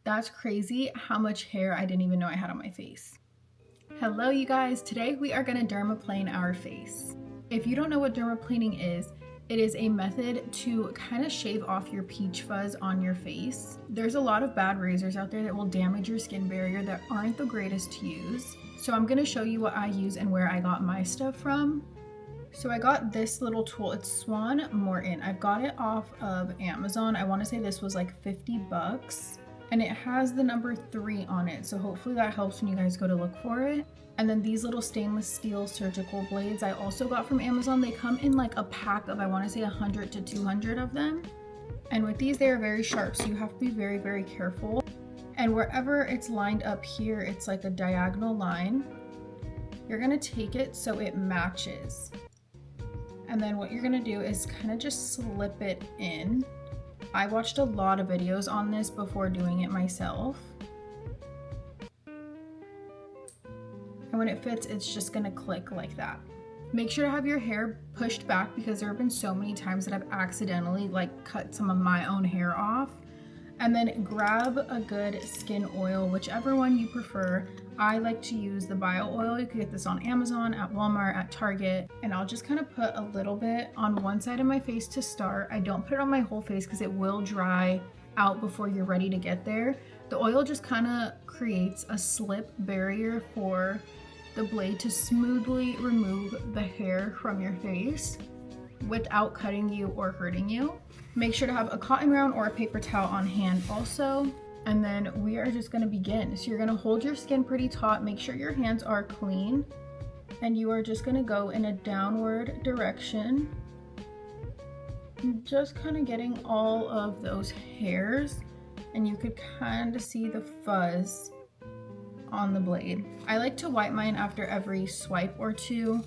That's crazy how much hair I didn't even know I had on my face. Hello you guys, today we are going to dermaplane our face. If you don't know what dermaplaning is, it is a method to kind of shave off your peach fuzz on your face. There's a lot of bad razors out there that will damage your skin barrier that aren't the greatest to use. So I'm going to show you what I use and where I got my stuff from. So I got this little tool, it's Swan Morton. I've got it off of Amazon. I want to say this was like 50 bucks. And it has the number 3 on it, so hopefully that helps when you guys go to look for it. And then these little stainless steel surgical blades I also got from Amazon. They come in like a pack of, I want to say 100 to 200 of them. And with these, they are very sharp, so you have to be very, very careful. And wherever it's lined up here, it's like a diagonal line. You're gonna take it so it matches. And then what you're gonna do is kind of just slip it in. I watched a lot of videos on this before doing it myself. And when it fits, it's just gonna click like that. Make sure to have your hair pushed back because there have been so many times that I've accidentally like cut some of my own hair off. And then grab a good skin oil, whichever one you prefer. I like to use the bio oil. You can get this on Amazon, at Walmart, at Target. And I'll just kind of put a little bit on one side of my face to start. I don't put it on my whole face because it will dry out before you're ready to get there. The oil just kind of creates a slip barrier for the blade to smoothly remove the hair from your face without cutting you or hurting you. Make sure to have a cotton round or a paper towel on hand also. And then we are just gonna begin. So you're gonna hold your skin pretty taut, make sure your hands are clean, and you are just gonna go in a downward direction. Just kind of getting all of those hairs, and you could kind of see the fuzz on the blade. I like to wipe mine after every swipe or two,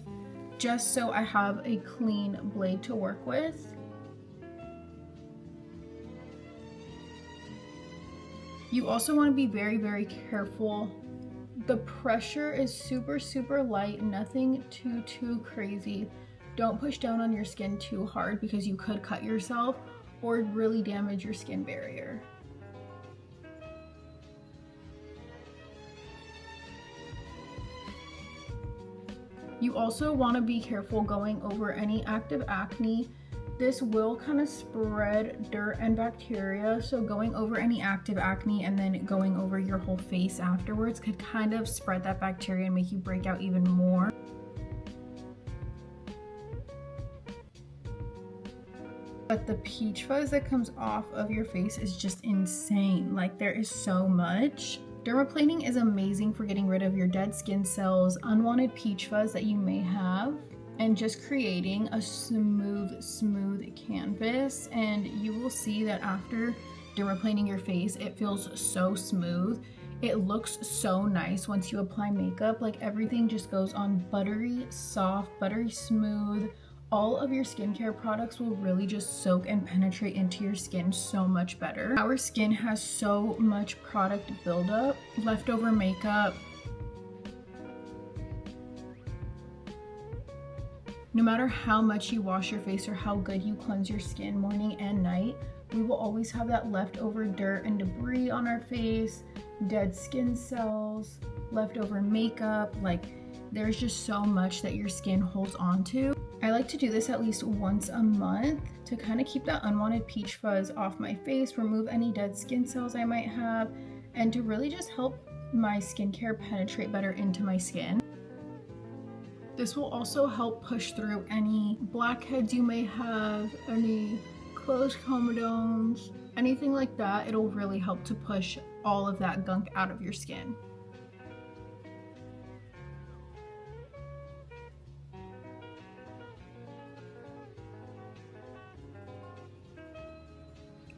just so I have a clean blade to work with. You also want to be very, very careful. The pressure is super, super light, nothing too crazy. Don't push down on your skin too hard because you could cut yourself or really damage your skin barrier. You also want to be careful going over any active acne. This will kind of spread dirt and bacteria, so going over any active acne and then going over your whole face afterwards could kind of spread that bacteria and make you break out even more. But the peach fuzz that comes off of your face is just insane. Like, there is so much. Dermaplaning is amazing for getting rid of your dead skin cells, unwanted peach fuzz that you may have, and just creating a smooth canvas. And you will see that after dermaplaning your face, it feels so smooth. It looks so nice once you apply makeup. Like, everything just goes on buttery soft, buttery smooth. All of your skincare products will really just soak and penetrate into your skin so much better. Our skin has so much product buildup, leftover makeup. No matter how much you wash your face or how good you cleanse your skin morning and night, we will always have that leftover dirt and debris on our face, dead skin cells, leftover makeup. Like, there's just so much that your skin holds on to. I like to do this at least once a month to kind of keep that unwanted peach fuzz off my face, remove any dead skin cells I might have, and to really just help my skincare penetrate better into my skin. This will also help push through any blackheads you may have, any closed comedones, anything like that. It'll really help to push all of that gunk out of your skin.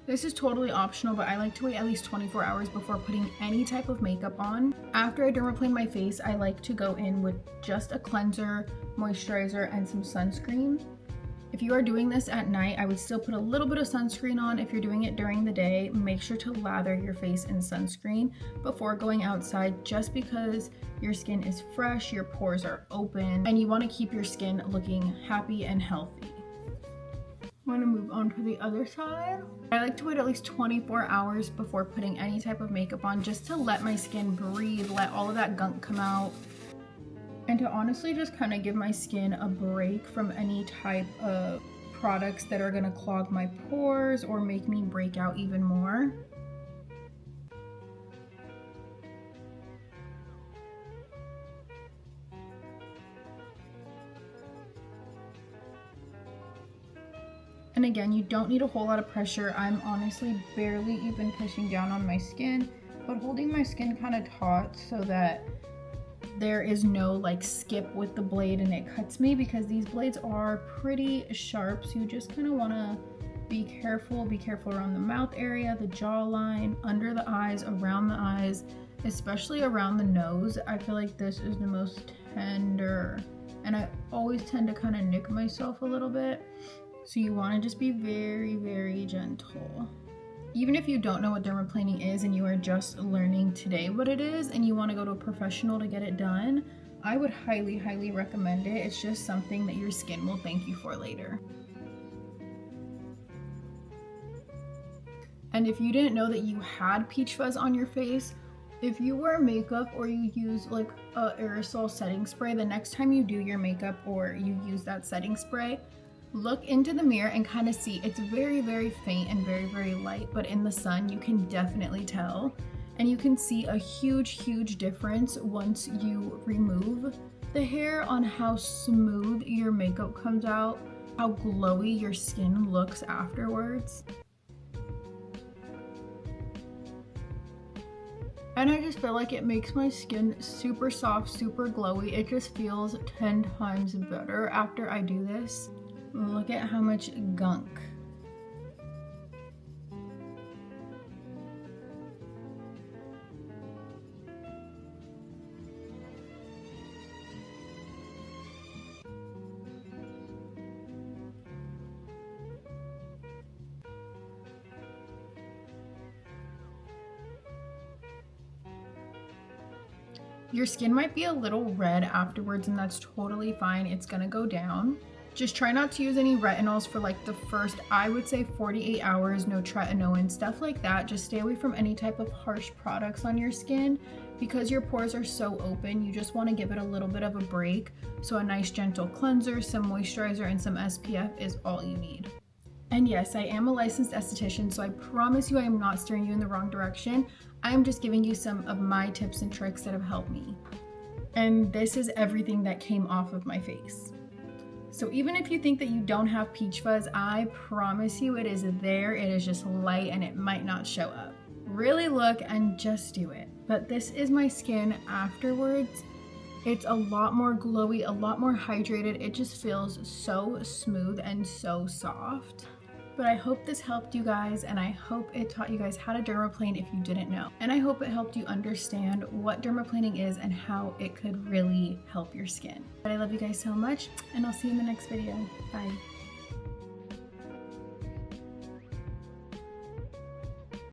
This is totally optional, but I like to wait at least 24 hours before putting any type of makeup on. After I dermaplane my face, I like to go in with just a cleanser, moisturizer, and some sunscreen. If you are doing this at night, I would still put a little bit of sunscreen on. If you're doing it during the day, make sure to lather your face in sunscreen before going outside, just because your skin is fresh, your pores are open, and you want to keep your skin looking happy and healthy. I'm gonna move on to the other side. I like to wait at least 24 hours before putting any type of makeup on, just to let my skin breathe, let all of that gunk come out, and to honestly just kind of give my skin a break from any type of products that are gonna clog my pores or make me break out even more. And again, you don't need a whole lot of pressure. I'm honestly barely even pushing down on my skin, but holding my skin kind of taut so that there is no like skip with the blade and it cuts me, because these blades are pretty sharp. So you just kind of want to be careful around the mouth area, the jawline, under the eyes, around the eyes, especially around the nose. I feel like this is the most tender, and I always tend to kind of nick myself a little bit. So you want to just be very, very gentle. Even if you don't know what dermaplaning is and you are just learning today what it is and you want to go to a professional to get it done, I would highly, highly recommend it. It's just something that your skin will thank you for later. And if you didn't know that you had peach fuzz on your face, if you wear makeup or you use like a aerosol setting spray, the next time you do your makeup or you use that setting spray, look into the mirror and kind of see. It's very, very faint and very, very light, but in the sun you can definitely tell. And you can see a huge, huge difference once you remove the hair on how smooth your makeup comes out, how glowy your skin looks afterwards. And I just feel like it makes my skin super soft, super glowy. It just feels 10 times better after I do this. Look at how much gunk. Your skin might be a little red afterwards, and that's totally fine. It's gonna go down. Just try not to use any retinols for like the first, I would say 48 hours, no tretinoin, stuff like that. Just stay away from any type of harsh products on your skin, because your pores are so open. You just want to give it a little bit of a break. So a nice gentle cleanser, some moisturizer, and some SPF is all you need. And yes, I am a licensed esthetician, so I promise you I am not steering you in the wrong direction. I'm just giving you some of my tips and tricks that have helped me. And this is everything that came off of my face. So even if you think that you don't have peach fuzz, I promise you it is there. It is just light and it might not show up. Really look and just do it. But this is my skin afterwards. It's a lot more glowy, a lot more hydrated. It just feels so smooth and so soft. But I hope this helped you guys, and I hope it taught you guys how to dermaplane if you didn't know. And I hope it helped you understand what dermaplaning is and how it could really help your skin. But I love you guys so much, and I'll see you in the next video. Bye.